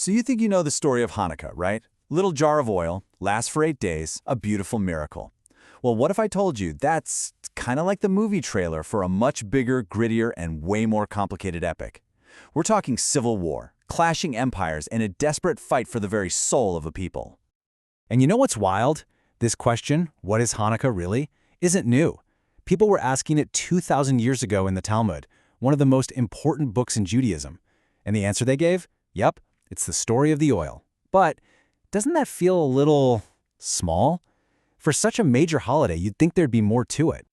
So you think you know the story of Hanukkah, right? Little jar of oil, lasts for 8 days, a beautiful miracle. Well, what if I told you that's kind of like the movie trailer for a much bigger, grittier, and way more complicated epic? We're talking civil war, clashing empires, and a desperate fight for the very soul of a people. And you know what's wild? This question, what is Hanukkah really, isn't new. People were asking it 2,000 years ago in the Talmud, one of the most important books in Judaism. And the answer they gave? Yep, it's the story of the oil. But doesn't that feel a little small? For such a major holiday, you'd think there'd be more to it.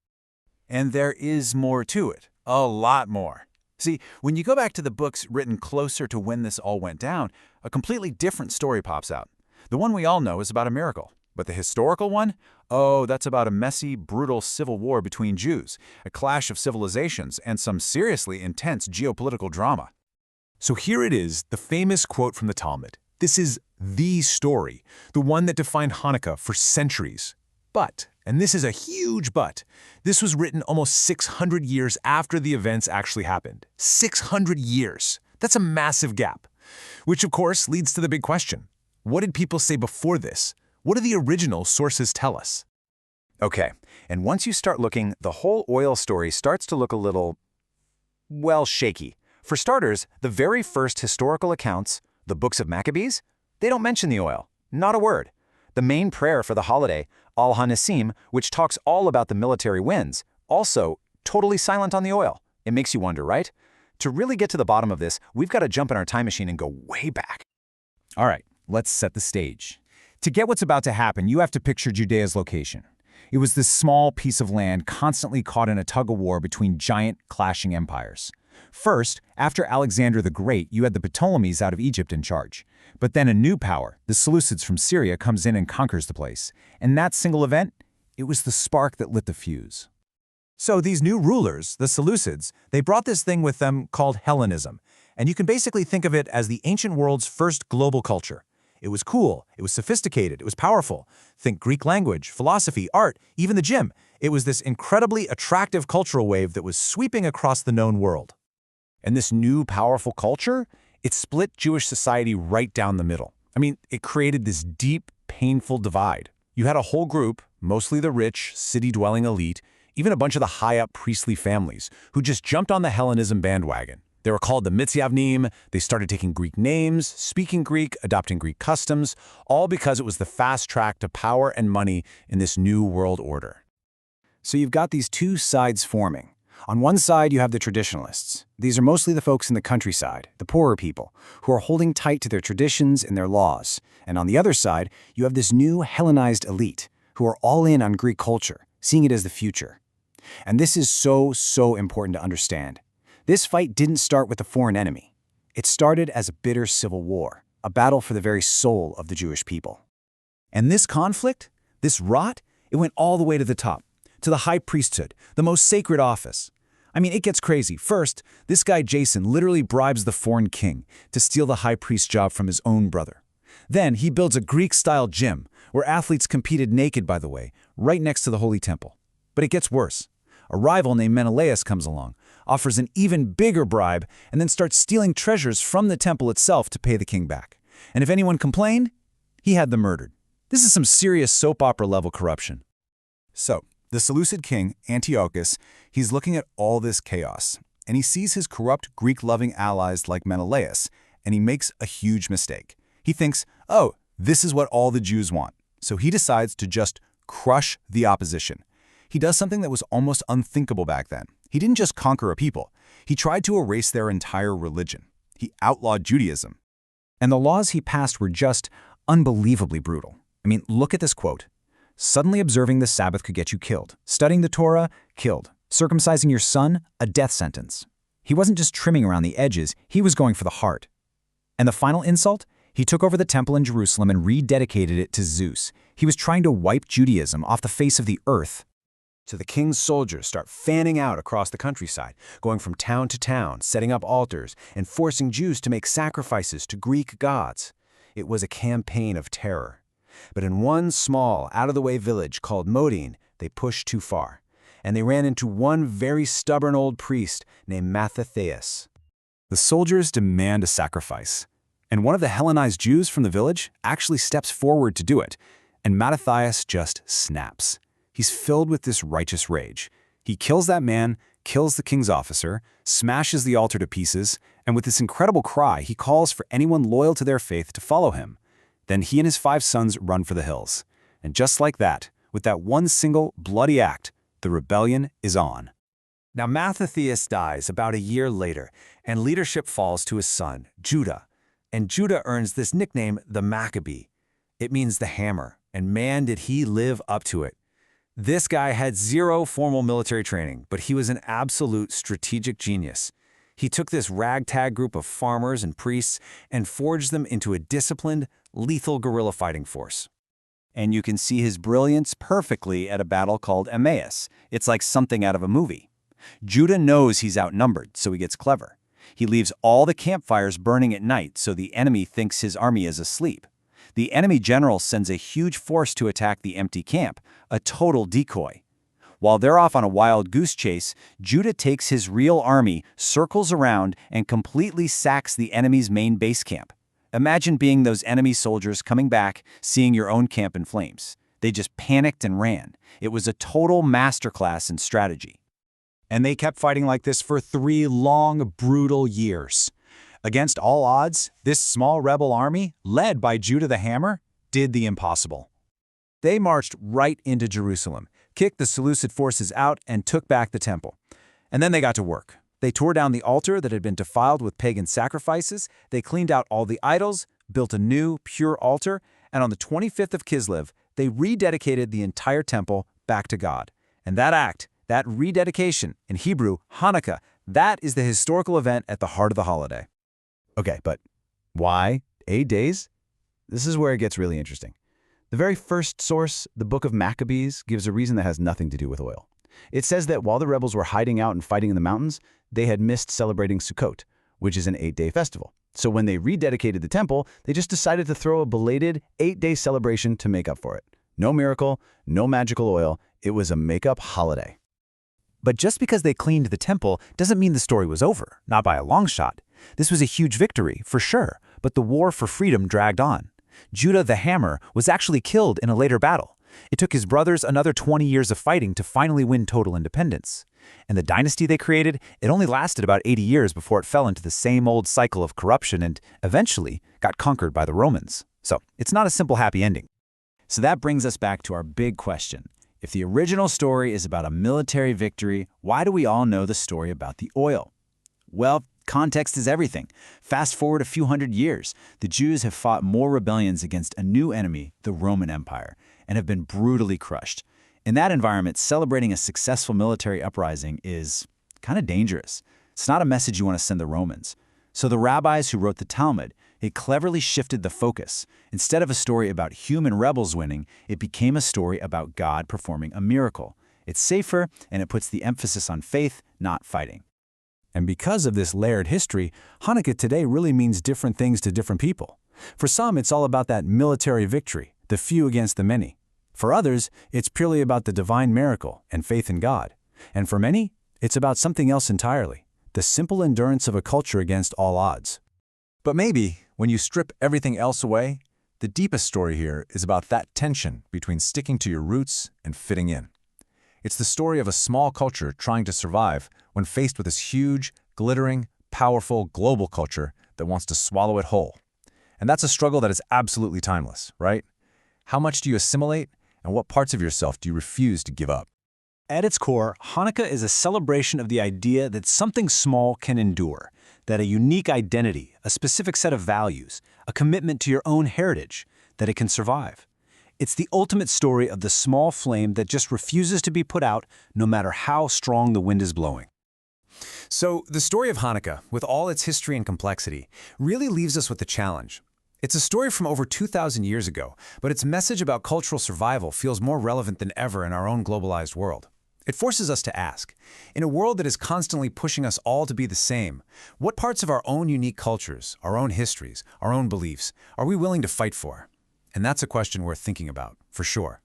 And there is more to it, a lot more. See, when you go back to the books written closer to when this all went down, a completely different story pops out. The one we all know is about a miracle. But the historical one? Oh, that's about a messy, brutal civil war between Jews, a clash of civilizations, and some seriously intense geopolitical drama. So here it is, the famous quote from the Talmud. This is the story, the one that defined Hanukkah for centuries. But, and this is a huge but, this was written almost 600 years after the events actually happened. 600 years. That's a massive gap. Which, of course, leads to the big question. What did people say before this? What do the original sources tell us? Okay, and once you start looking, the whole oil story starts to look a little, well, shaky. For starters, the very first historical accounts, the books of Maccabees, they don't mention the oil. Not a word. The main prayer for the holiday, Al HaNissim, which talks all about the military wins, also totally silent on the oil. It makes you wonder, right? To really get to the bottom of this, we've got to jump in our time machine and go way back. All right, let's set the stage. To get what's about to happen, you have to picture Judea's location. It was this small piece of land constantly caught in a tug-of-war between giant, clashing empires. First, after Alexander the Great, you had the Ptolemies out of Egypt in charge. But then a new power, the Seleucids from Syria, comes in and conquers the place. And that single event, it was the spark that lit the fuse. So these new rulers, the Seleucids, they brought this thing with them called Hellenism. And you can basically think of it as the ancient world's first global culture. It was cool, it was sophisticated, it was powerful. Think Greek language, philosophy, art, even the gym. It was this incredibly attractive cultural wave that was sweeping across the known world. And this new powerful culture, it split Jewish society right down the middle. I mean, it created this deep, painful divide. You had a whole group, mostly the rich, city-dwelling elite, even a bunch of the high-up priestly families, who just jumped on the Hellenism bandwagon. They were called the Mitzvahnim. They started taking Greek names, speaking Greek, adopting Greek customs, all because it was the fast track to power and money in this new world order. So you've got these two sides forming. On one side, you have the traditionalists. These are mostly the folks in the countryside, the poorer people, who are holding tight to their traditions and their laws. And on the other side, you have this new Hellenized elite, who are all in on Greek culture, seeing it as the future. And this is so important to understand. This fight didn't start with a foreign enemy. It started as a bitter civil war, a battle for the very soul of the Jewish people. And this conflict, this rot, it went all the way to the top, to the high priesthood, the most sacred office. I mean, it gets crazy. First, this guy Jason literally bribes the foreign king to steal the high priest job from his own brother. Then he builds a Greek-style gym, where athletes competed naked, by the way, right next to the Holy Temple. But it gets worse. A rival named Menelaus comes along, offers an even bigger bribe, and then starts stealing treasures from the temple itself to pay the king back. And if anyone complained, he had them murdered. This is some serious soap opera-level corruption. So, the Seleucid king, Antiochus, he's looking at all this chaos, and he sees his corrupt Greek-loving allies like Menelaus, and he makes a huge mistake. He thinks, oh, this is what all the Jews want. So he decides to just crush the opposition. He does something that was almost unthinkable back then. He didn't just conquer a people. He tried to erase their entire religion. He outlawed Judaism. And the laws he passed were just unbelievably brutal. I mean, look at this quote. Suddenly observing the Sabbath could get you killed. Studying the Torah, killed. Circumcising your son, a death sentence. He wasn't just trimming around the edges, he was going for the heart. And the final insult? He took over the temple in Jerusalem and rededicated it to Zeus. He was trying to wipe Judaism off the face of the earth. So the king's soldiers start fanning out across the countryside, going from town to town, setting up altars, and forcing Jews to make sacrifices to Greek gods. It was a campaign of terror. But in one small, out-of-the-way village called Modin, they pushed too far, and they ran into one very stubborn old priest named Mattathias. The soldiers demand a sacrifice. And one of the Hellenized Jews from the village actually steps forward to do it, and Mattathias just snaps. He's filled with this righteous rage. He kills that man, kills the king's officer, smashes the altar to pieces, and with this incredible cry, he calls for anyone loyal to their faith to follow him. Then he and his 5 sons run for the hills. And just like that, with that one single bloody act, the rebellion is on. Now Mattathias dies about a year later, and leadership falls to his son, Judah. And Judah earns this nickname, the Maccabee. It means the hammer, and man did he live up to it. This guy had 0 formal military training, but he was an absolute strategic genius. He took this ragtag group of farmers and priests and forged them into a disciplined, lethal guerrilla fighting force. And you can see his brilliance perfectly at a battle called Emmaus. It's like something out of a movie. Judah knows he's outnumbered, so he gets clever. He leaves all the campfires burning at night so the enemy thinks his army is asleep. The enemy general sends a huge force to attack the empty camp, a total decoy. While they're off on a wild goose chase, Judah takes his real army, circles around, and completely sacks the enemy's main base camp. Imagine being those enemy soldiers coming back, seeing your own camp in flames. They just panicked and ran. It was a total masterclass in strategy. And they kept fighting like this for 3 long, brutal years. Against all odds, this small rebel army, led by Judah the Hammer, did the impossible. They marched right into Jerusalem, kicked the Seleucid forces out, and took back the temple. And then they got to work. They tore down the altar that had been defiled with pagan sacrifices, they cleaned out all the idols, built a new, pure altar, and on the 25th of Kislev, they rededicated the entire temple back to God. And that act, that rededication, in Hebrew, Hanukkah, that is the historical event at the heart of the holiday. Okay, but why 8 days? This is where it gets really interesting. The very first source, the Book of Maccabees, gives a reason that has nothing to do with oil. It says that while the rebels were hiding out and fighting in the mountains, they had missed celebrating Sukkot, which is an 8-day festival. So when they rededicated the temple, they just decided to throw a belated 8-day celebration to make up for it. No miracle, no magical oil. It was a make-up holiday. But just because they cleaned the temple doesn't mean the story was over, not by a long shot. This was a huge victory, for sure, but the war for freedom dragged on. Judah the Hammer was actually killed in a later battle. It took his brothers another 20 years of fighting to finally win total independence. And the dynasty they created, it only lasted about 80 years before it fell into the same old cycle of corruption and eventually got conquered by the Romans. So it's not a simple happy ending. So that brings us back to our big question. If the original story is about a military victory, why do we all know the story about the oil? Well, context is everything. Fast forward a few hundred years, the Jews have fought more rebellions against a new enemy, the Roman Empire, and have been brutally crushed. In that environment, celebrating a successful military uprising is kind of dangerous. It's not a message you want to send the Romans. So the rabbis who wrote the Talmud, it cleverly shifted the focus. Instead of a story about human rebels winning, it became a story about God performing a miracle. It's safer, and it puts the emphasis on faith, not fighting. And because of this layered history, Hanukkah today really means different things to different people. For some, it's all about that military victory, the few against the many. For others, it's purely about the divine miracle and faith in God. And for many, it's about something else entirely, the simple endurance of a culture against all odds. But maybe, when you strip everything else away, the deepest story here is about that tension between sticking to your roots and fitting in. It's the story of a small culture trying to survive when faced with this huge, glittering, powerful global culture that wants to swallow it whole. And that's a struggle that is absolutely timeless, right? How much do you assimilate, and what parts of yourself do you refuse to give up? At its core, Hanukkah is a celebration of the idea that something small can endure, that a unique identity, a specific set of values, a commitment to your own heritage, that it can survive. It's the ultimate story of the small flame that just refuses to be put out no matter how strong the wind is blowing. So the story of Hanukkah, with all its history and complexity, really leaves us with a challenge. It's a story from over 2,000 years ago, but its message about cultural survival feels more relevant than ever in our own globalized world. It forces us to ask, in a world that is constantly pushing us all to be the same, what parts of our own unique cultures, our own histories, our own beliefs, are we willing to fight for? And that's a question worth thinking about, for sure.